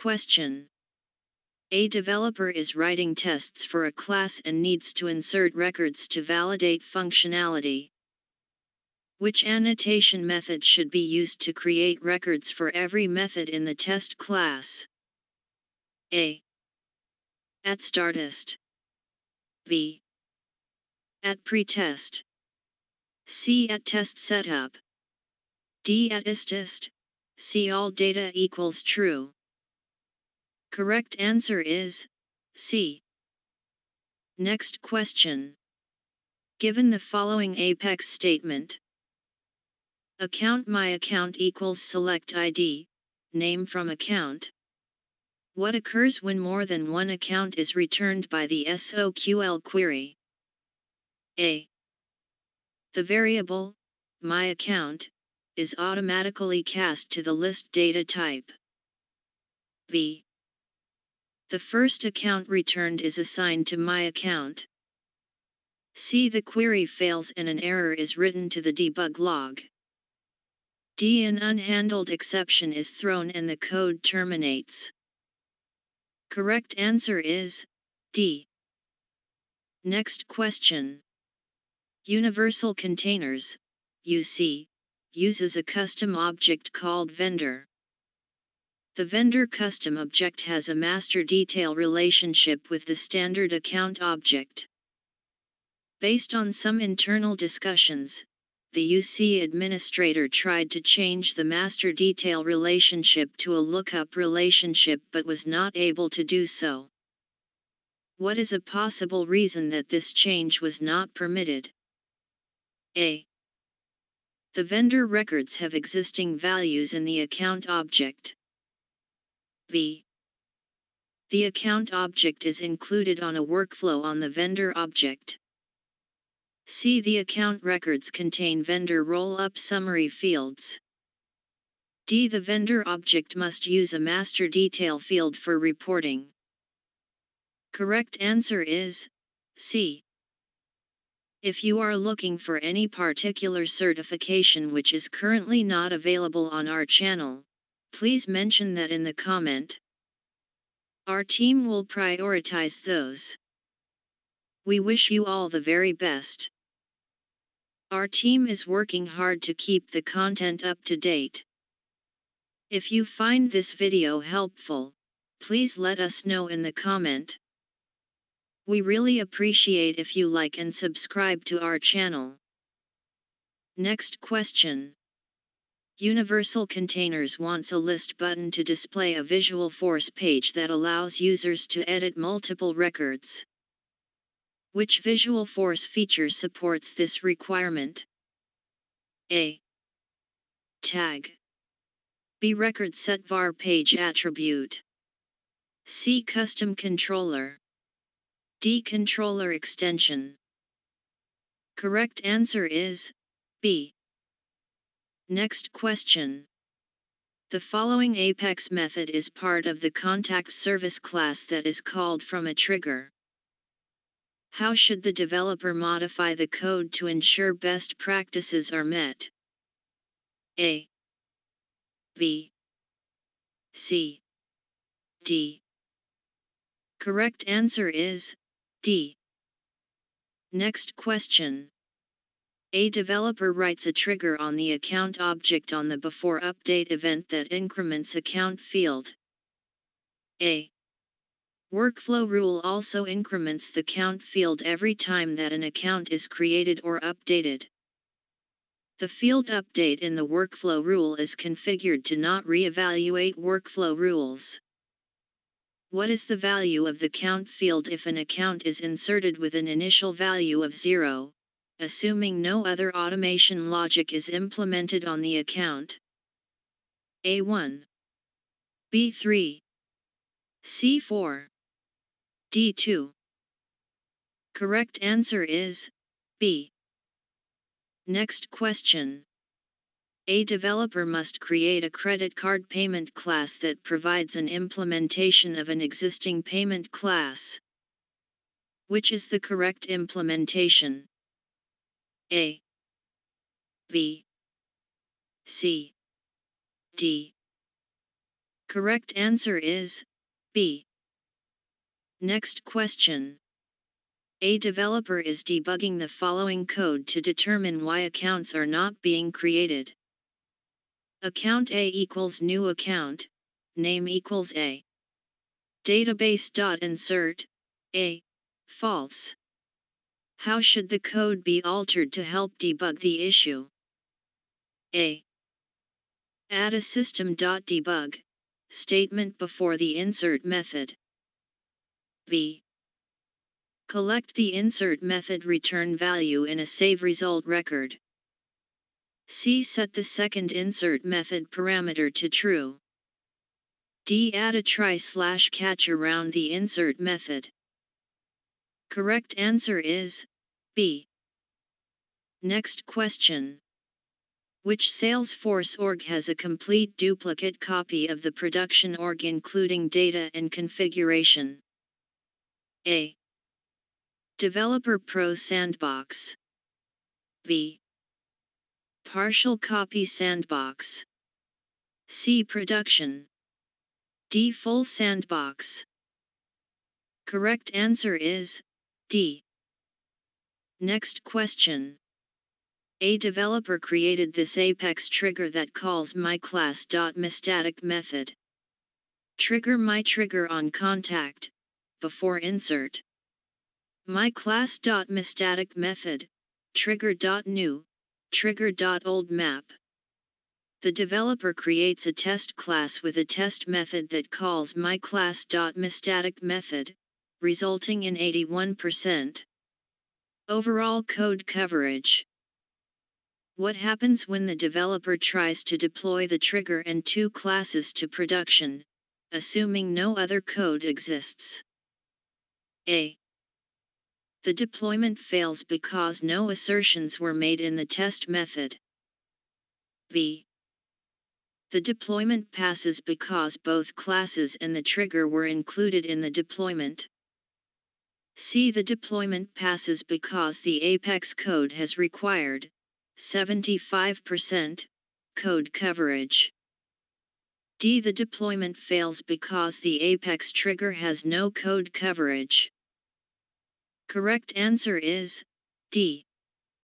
question. A developer is writing tests for a class and needs to insert records to validate functionality. Which annotation method should be used to create records for every method in the test class? A. At startist. B. At pretest. C. At test setup. D. At istist. C. All data equals true. Correct answer is C. Next question. Given the following apex statement: account my account equals select ID, name from account. What occurs when more than one account is returned by the SOQL query? A. The variable, my account, is automatically cast to the list data type. B. The first account returned is assigned to my account. C. The query fails and an error is written to the debug log. D. An unhandled exception is thrown and the code terminates. Correct answer is D. Next question. Universal Containers, UC, uses a custom object called vendor. The vendor custom object has a master detail relationship with the standard account object. Based on some internal discussions, the UC administrator tried to change the master detail relationship to a lookup relationship but was not able to do so. What is a possible reason that this change was not permitted? A. The vendor records have existing values in the account object. B. The account object is included on a workflow on the vendor object. C. The account records contain vendor roll-up summary fields. D. The vendor object must use a master detail field for reporting. Correct answer is C. If you are looking for any particular certification which is currently not available on our channel, please mention that in the comment. Our team will prioritize those. We wish you all the very best. Our team is working hard to keep the content up to date. If you find this video helpful, please let us know in the comment. We really appreciate if you like and subscribe to our channel. Next question. Universal Containers wants a list button to display a Visualforce page that allows users to edit multiple records. Which Visualforce feature supports this requirement? A. Tag. B. Record set var page attribute. C. Custom controller. D. Controller extension. Correct answer is B. Next question. The following Apex method is part of the contact service class that is called from a trigger. How should the developer modify the code to ensure best practices are met? A. B. C. D. Correct answer is D. Next question. A developer writes a trigger on the account object on the before update event that increments account field. A. Workflow rule also increments the count field every time that an account is created or updated. The field update in the workflow rule is configured to not re-evaluate workflow rules. What is the value of the count field if an account is inserted with an initial value of 0, assuming no other automation logic is implemented on the account? A1, B3, C4, D2. Correct answer is B. Next question. A developer must create a credit card payment class that provides an implementation of an existing payment class. Which is the correct implementation? A, B, C, D. Correct answer is B. Next question. A developer is debugging the following code to determine why accounts are not being created. Account A equals new account, name equals A. Database.insert, A, false. How should the code be altered to help debug the issue? A. Add a system.debug statement before the insert method. B. Collect the insert method return value in a save result record. C. Set the second insert method parameter to true. D. Add a try/catch around the insert method. Correct answer is B. Next question. Which Salesforce org has a complete duplicate copy of the production org including data and configuration? A. Developer Pro Sandbox. B. Partial copy Sandbox. C. Production. D. Full Sandbox. Correct answer is D. Next question. A developer created this Apex trigger that calls myClass.myStatic method. Trigger myTrigger on contact, before insert. myClass.myStatic method, trigger.new, trigger.oldMap. The developer creates a test class with a test method that calls myClass.myStatic method, resulting in 81% overall code coverage. What happens when the developer tries to deploy the trigger and two classes to production, assuming no other code exists? A. The deployment fails because no assertions were made in the test method. B. The deployment passes because both classes and the trigger were included in the deployment. C. The deployment passes because the Apex code has required 75% code coverage. D. The deployment fails because the Apex trigger has no code coverage. Correct answer is D.